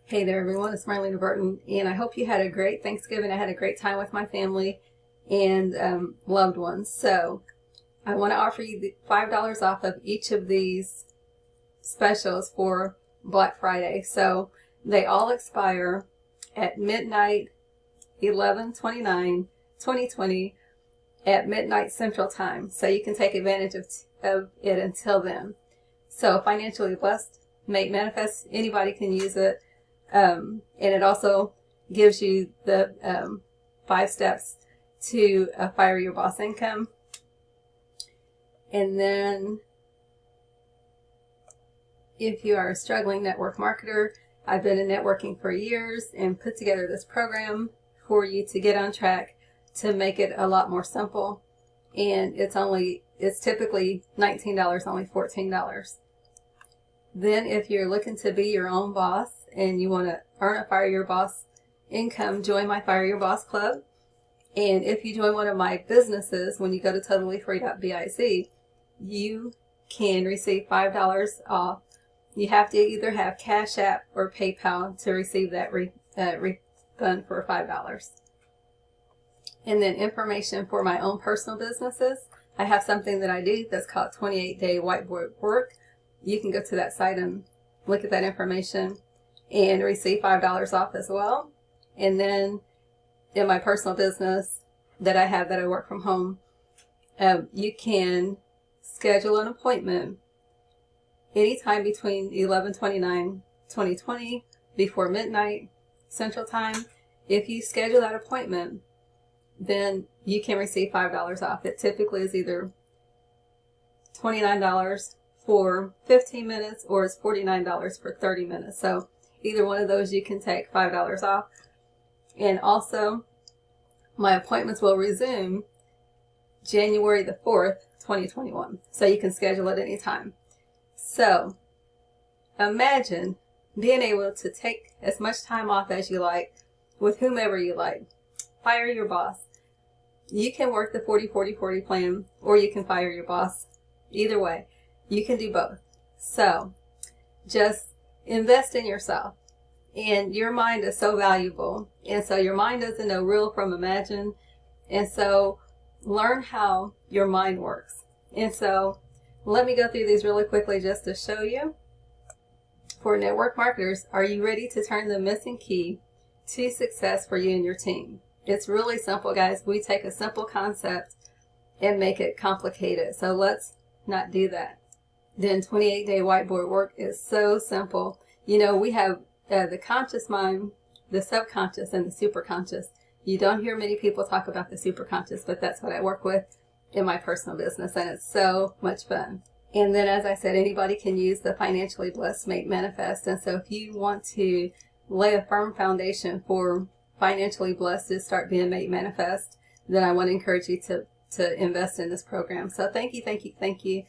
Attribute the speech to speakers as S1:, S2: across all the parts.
S1: Hey there everyone, it's Marlena Burton, and I hope you had a great Thanksgiving. I had a great time with my family and loved ones. So I want to offer you the $5 off of each of these specials for Black Friday. So they all expire at midnight, 11/29/2020 at midnight Central Time. So you can take advantage of it until then. So Financially Blessed Made Manifest, anybody can use it. And it also gives you the 5 steps to fire your boss income. And then if you are a struggling network marketer, I've been in networking for years and put together this program for you to get on track to make it a lot more simple. And it's typically $19, only $14. Then if you're looking to be your own boss and you want to earn a Fire Your Boss income, join my Fire Your Boss Club. And if you join one of my businesses, when you go to totallyfree.biz, you can receive $5 off. You have to either have Cash App or PayPal to receive that refund for $5. And then information for my own personal businesses. I have something that I do that's called 28-day whiteboard work. You can go to that site and look at that information and receive $5 off as well. And then in my personal business that I have that I work from home, you can schedule an appointment anytime between 11/29/2020 before midnight Central Time. If you schedule that appointment, then you can receive $5 off. It typically is either $29 for 15 minutes or it's $49 for 30 minutes. So either one of those you can take $5 off. And also my appointments will resume January the 4th, 2021. So you can schedule it anytime. So imagine being able to take as much time off as you like with whomever you like. Fire your boss. You can work the 40-40-40 plan or you can fire your boss. Either way, you can do both. So just invest in yourself. And your mind is so valuable. And so your mind doesn't know real from imagine. And so learn how your mind works. And so let me go through these really quickly just to show you. For network marketers, are you ready to turn the missing key to success for you and your team? It's really simple, guys. We take a simple concept and make it complicated. So let's not do that. Then 28-day whiteboard work is so simple. You know, we have the conscious mind, the subconscious, and the superconscious. You don't hear many people talk about the superconscious, but that's what I work with in my personal business, and it's so much fun. And then, as I said, anybody can use the Financially Blessed Made Manifest. And so if you want to lay a firm foundation for financially blessed to start being made manifest, then I want to encourage you to invest in this program. So thank you, thank you, thank you.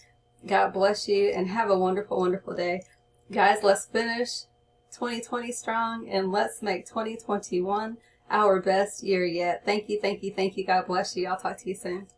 S1: God bless you and have a wonderful, wonderful day. Guys, let's finish 2020 strong and let's make 2021 our best year yet. Thank you, thank you, thank you. God bless you. I'll talk to you soon.